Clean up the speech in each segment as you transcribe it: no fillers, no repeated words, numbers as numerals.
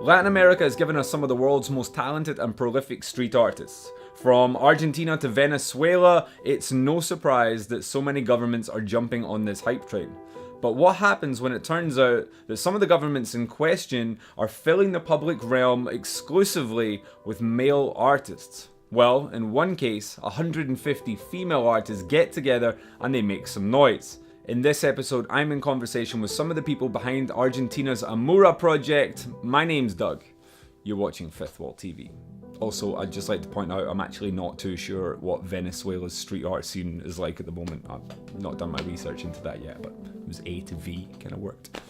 Latin America has given us some of the world's most talented and prolific street artists. From Argentina to Venezuela, it's no surprise that so many governments are jumping on this hype train. But what happens when it turns out that some of the governments in question are filling the public realm exclusively with male artists? Well, in one case, 150 female artists get together and they make some noise. In this episode, I'm in conversation with some of the people behind Argentina's AMMurA project. My name's Doug. You're watching Fifth Wall TV. Also, I'd just like to point out I'm actually not too sure what Venezuela's street art scene is like at the moment. I've not done my research into that yet, but it was A to V, kind of worked.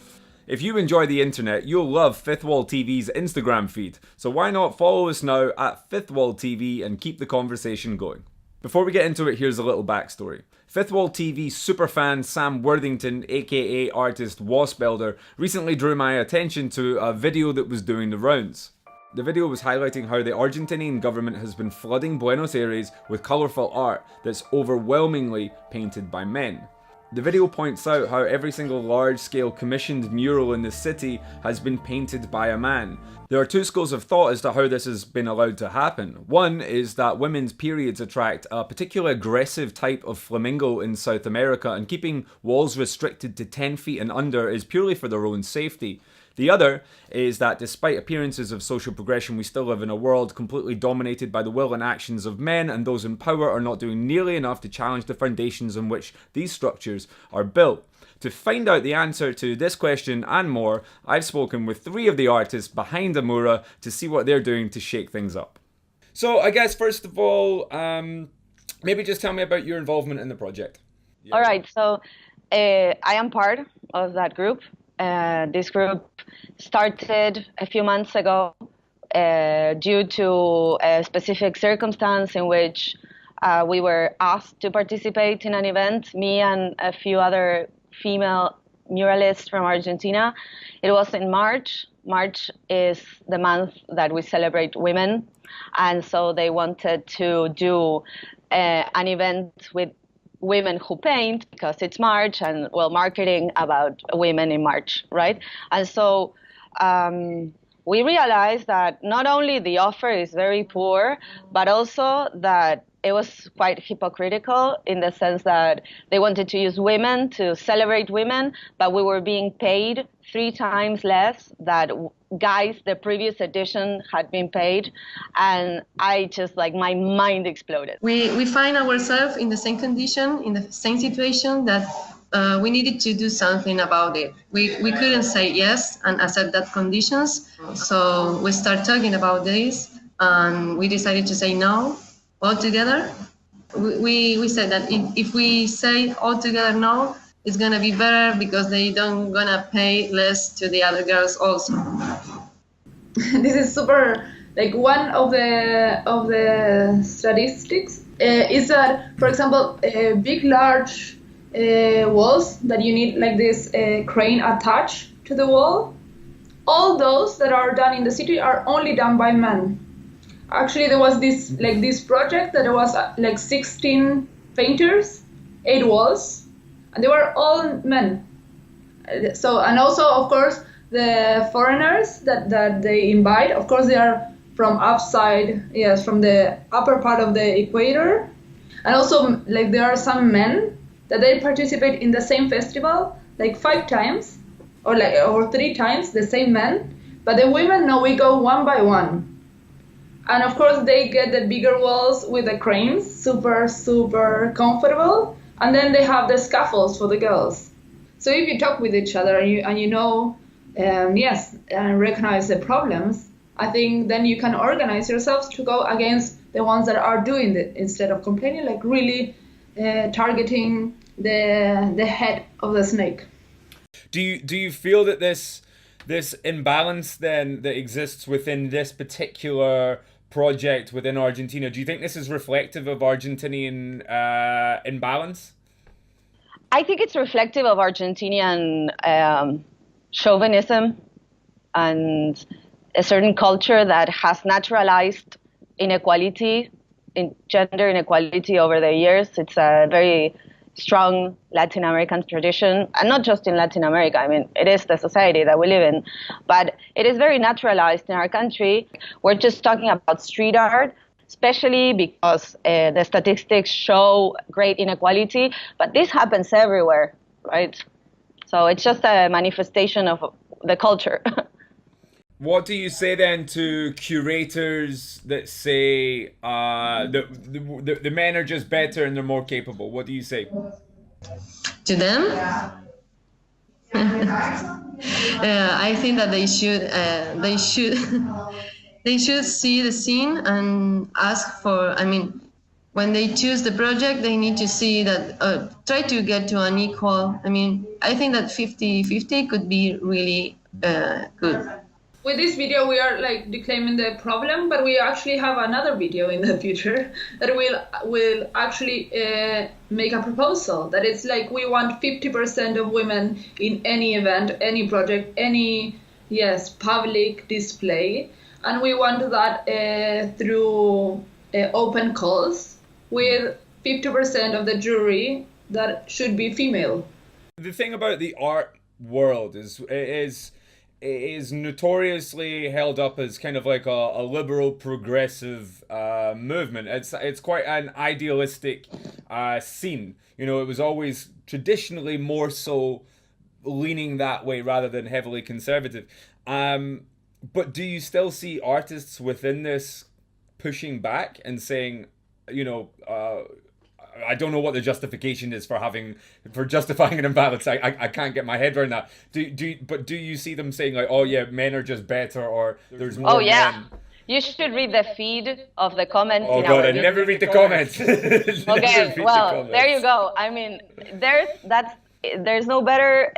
If you enjoy the internet, you'll love Fifth Wall TV's Instagram feed, so why not follow us now at Fifth Wall TV and keep the conversation going. Before we get into it, here's a little backstory. Fifth Wall TV superfan Sam Worthington, aka artist Wasp Elder, recently drew my attention to a video that was doing the rounds. The video was highlighting how the Argentinian government has been flooding Buenos Aires with colourful art that's overwhelmingly painted by men. The video points out how every single large-scale commissioned mural in the city has been painted by a man. There are two schools of thought as to how this has been allowed to happen. One is that women's periods attract a particularly aggressive type of flamingo in South America, and keeping walls restricted to 10 feet and under is purely for their own safety. The other is that despite appearances of social progression, we still live in a world completely dominated by the will and actions of men, and those in power are not doing nearly enough to challenge the foundations on which these structures are built. To find out the answer to this question and more, I've spoken with three of the artists behind AMMurA to see what they're doing to shake things up. So I guess first of all, maybe just tell me about your involvement in the project. All right, so I am part of that group. This group started a few months ago due to a specific circumstance in which we were asked to participate in an event, me and a few other female muralists from Argentina. It was in March. March is the month that we celebrate women, and so they wanted to do an event with women who paint because it's March, and well, marketing about women in March, right? And so we realized that not only the offer is very poor, but also that it was quite hypocritical in the sense that they wanted to use women to celebrate women, but we were being paid 3 times less that guys the previous edition had been paid. And I just, like, my mind exploded. We find ourselves in the same condition, in the same situation that we needed to do something about it. We couldn't say yes and accept that conditions. So we started talking about this, and we decided to say no altogether. We said that if we say altogether no, it's gonna be better because they don't gonna pay less to the other girls also. This is super, like, one of the statistics is that, for example, big large walls that you need like this crane attached to the wall, all those that are done in the city are only done by men. Actually, there was this project that there was like 16 painters, 8 walls, and they were all men. So, and also, of course, the foreigners that they invite, of course, they are from from the upper part of the equator. And also, like, there are some men that they participate in the same festival, like 5 times, or 3 times, the same men. But the women, no, we go one by one. And of course, they get the bigger walls with the cranes, super, super comfortable. And then they have the scaffolds for the girls. So if you talk with each other and you know, and recognize the problems, I think then you can organize yourselves to go against the ones that are doing it instead of complaining, like really targeting the head of the snake. Do you feel that this imbalance then that exists within this particular project within Argentina, do you think this is reflective of Argentinian imbalance? I think it's reflective of Argentinian chauvinism and a certain culture that has naturalized inequality, in gender inequality over the years. It's a very strong Latin American tradition, and not just in Latin America. I mean, it is the society that we live in, but it is very naturalized in our country. We're just talking about street art, especially because the statistics show great inequality, but this happens everywhere, right? So it's just a manifestation of the culture. What do you say then to curators that say the men are just better and they're more capable? What do you say? To them? I think that they should see the scene and ask for, I mean, when they choose the project, they need to see that, try to get to an equal, I mean, I think that 50-50 could be really good. With this video, we are like declaiming the problem, but we actually have another video in the future that will actually make a proposal. That it's like we want 50% of women in any event, any project, any public display, and we want that through open calls with 50% of the jury that should be female. The thing about the art world is notoriously held up as kind of like a liberal progressive movement. It's quite an idealistic scene. You know, it was always traditionally more so leaning that way rather than heavily conservative. But do you still see artists within this pushing back and saying, you know, I don't know what the justification is for justifying an imbalance. I can't get my head around that. But do you see them saying like, oh yeah, men are just better, or there's more men? You should read the feed of the comments. Oh God, I never read the comments. Okay, well, there you go. I mean, there's no better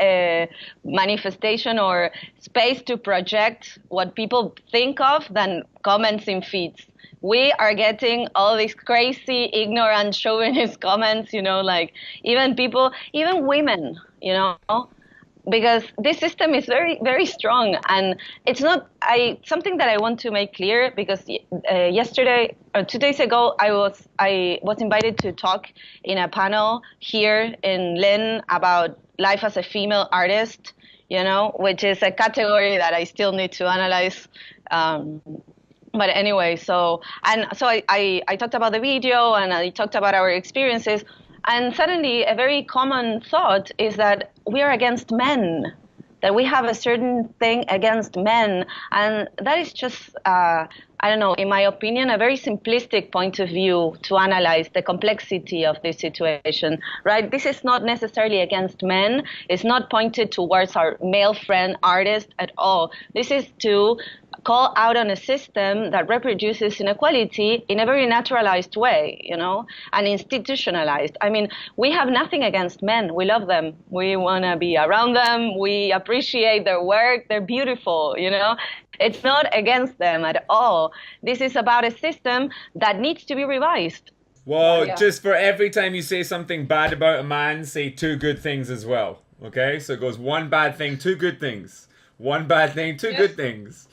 manifestation or space to project what people think of than comments in feeds. We are getting all these crazy, ignorant, chauvinist comments, you know, like even women, you know, because this system is very, very strong. And it's not, something that I want to make clear, because yesterday or 2 days ago, I was invited to talk in a panel here in Lynn about life as a female artist, you know, which is a category that I still need to analyze. But anyway, so I talked about the video and I talked about our experiences, and suddenly a very common thought is that we are against men, that we have a certain thing against men, and that is just, I don't know, in my opinion, a very simplistic point of view to analyze the complexity of this situation, right? This is not necessarily against men. It's not pointed towards our male friend artist at all. This is to call out on a system that reproduces inequality in a very naturalized way, you know, and institutionalized. I mean, we have nothing against men. We love them. We want to be around them. We appreciate their work. They're beautiful, you know. It's not against them at all. This is about a system that needs to be revised. Well, just for every time you say something bad about a man, say 2 good things as well. Okay? So it goes 1 bad thing, 2 good things. 1 bad thing, 2 good things.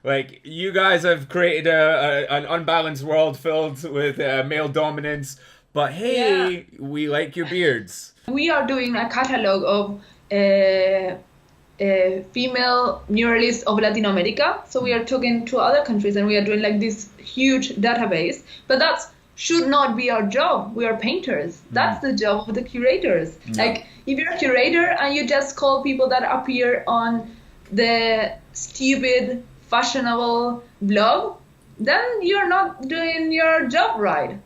Like, you guys have created an unbalanced world filled with male dominance, but hey, we like your beards. We are doing a catalog of female muralists of Latin America. So we are talking to other countries and we are doing like this huge database, but that should not be our job. We are painters. That's the job of the curators. Like, if you're a curator and you just call people that appear on the stupid fashionable blog, then you're not doing your job right.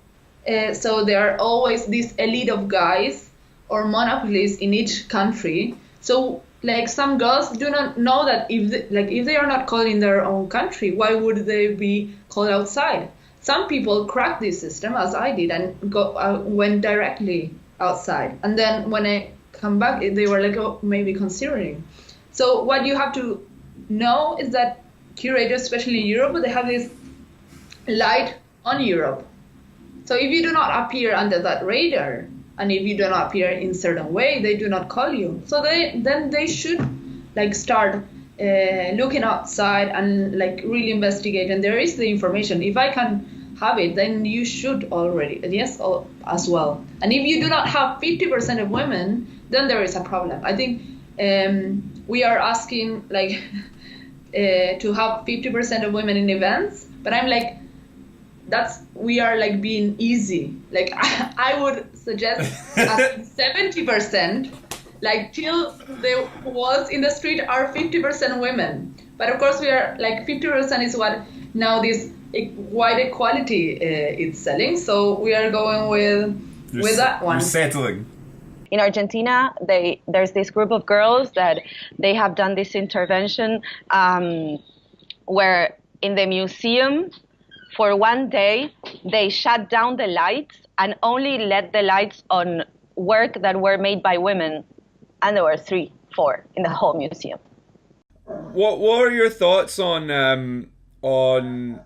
So there are always this elite of guys or monopolies in each country. So like some girls do not know that if they are not called in their own country, why would they be called outside? Some people crack this system, as I did, and went directly outside. And then when I come back, they were like, oh, maybe considering. So what you have to know is that curators, especially in Europe, they have this light on Europe. So if you do not appear under that radar, and if you do not appear in certain way, they do not call you. So they should like start looking outside and like really investigate. And there is the information. If I can have it, then you should already, yes, as well. And if you do not have 50% of women, then there is a problem. I think we are asking like to have 50% of women in events, but I'm like, we are like being easy. Like I would suggest 70%, like till the walls in the street are 50% women. But of course we are like 50% is what now this white equality is selling. So we are going with that one. You're settling. In Argentina, there's this group of girls that they have done this intervention where in the museum, for one day, they shut down the lights and only let the lights on work that were made by women. And there were 3, 4 in the whole museum. What are your thoughts on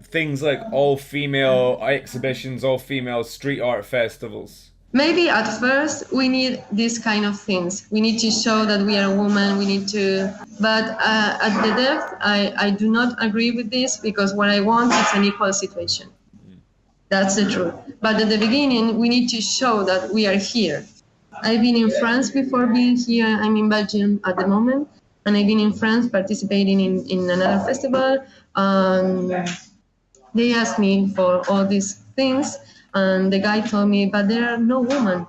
things like all-female exhibitions, all-female street art festivals? Maybe at first we need these kind of things. We need to show that we are a woman. We need to, but at the depth, I do not agree with this because what I want is an equal situation. That's the truth. But at the beginning, we need to show that we are here. I've been in France before being here. I'm in Belgium at the moment, and I've been in France participating in another festival. They asked me for all these things. And the guy told me, but there are no women.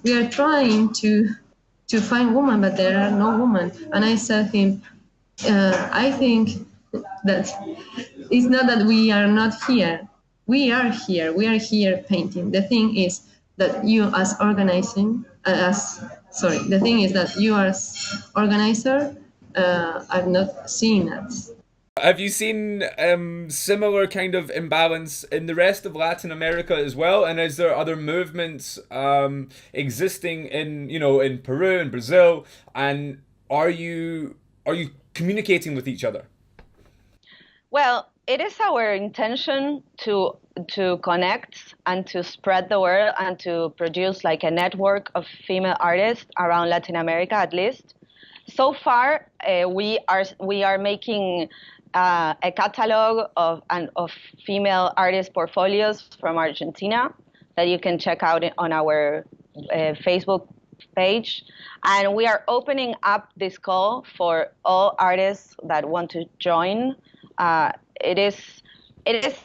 We are trying to find women, but there are no women. And I said to him, I think that it's not that we are not here. We are here. We are here painting. The thing is that you as organizer are not seeing us. Have you seen similar kind of imbalance in the rest of Latin America as well? And is there other movements existing in Peru and Brazil? And are you communicating with each other? Well, it is our intention to connect and to spread the word and to produce like a network of female artists around Latin America at least. So far, we are making a catalog of female artist portfolios from Argentina that you can check out on our Facebook page. And we are opening up this call for all artists that want to join. It is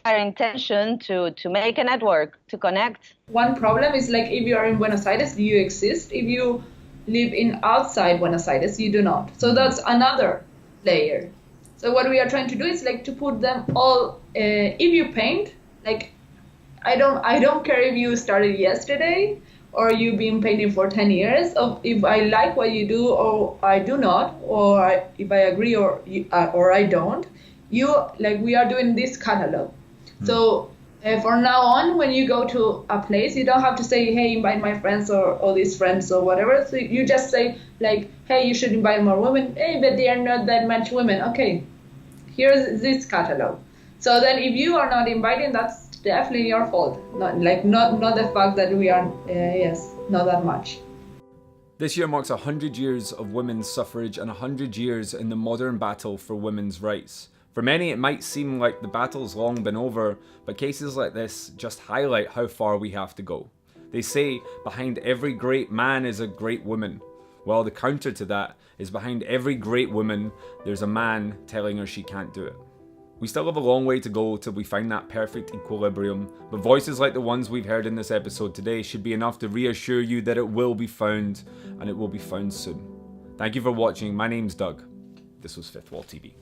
our intention to make a network, to connect. One problem is like if you are in Buenos Aires, you exist. If you live in outside Buenos Aires, you do not. So that's another layer. So what we are trying to do is like to put them all. If you paint, like I don't care if you started yesterday or you've been painting for 10 years. If I like what you do or I do not, or if I agree or I don't, we are doing this catalog. So for now on, when you go to a place, you don't have to say, hey, invite my friends or all these friends or whatever. So you just say like, hey, you should invite more women. Hey, but there are not that much women. Okay, here's this catalog. So then if you are not inviting, that's definitely your fault. Not the fact that we are, not that much. This year marks 100 years of women's suffrage and 100 years in the modern battle for women's rights. For many, it might seem like the battle's long been over, but cases like this just highlight how far we have to go. They say, behind every great man is a great woman. Well, the counter to that is behind every great woman, there's a man telling her she can't do it. We still have a long way to go till we find that perfect equilibrium, but voices like the ones we've heard in this episode today should be enough to reassure you that it will be found, and it will be found soon. Thank you for watching. My name's Doug. This was Fifth Wall TV.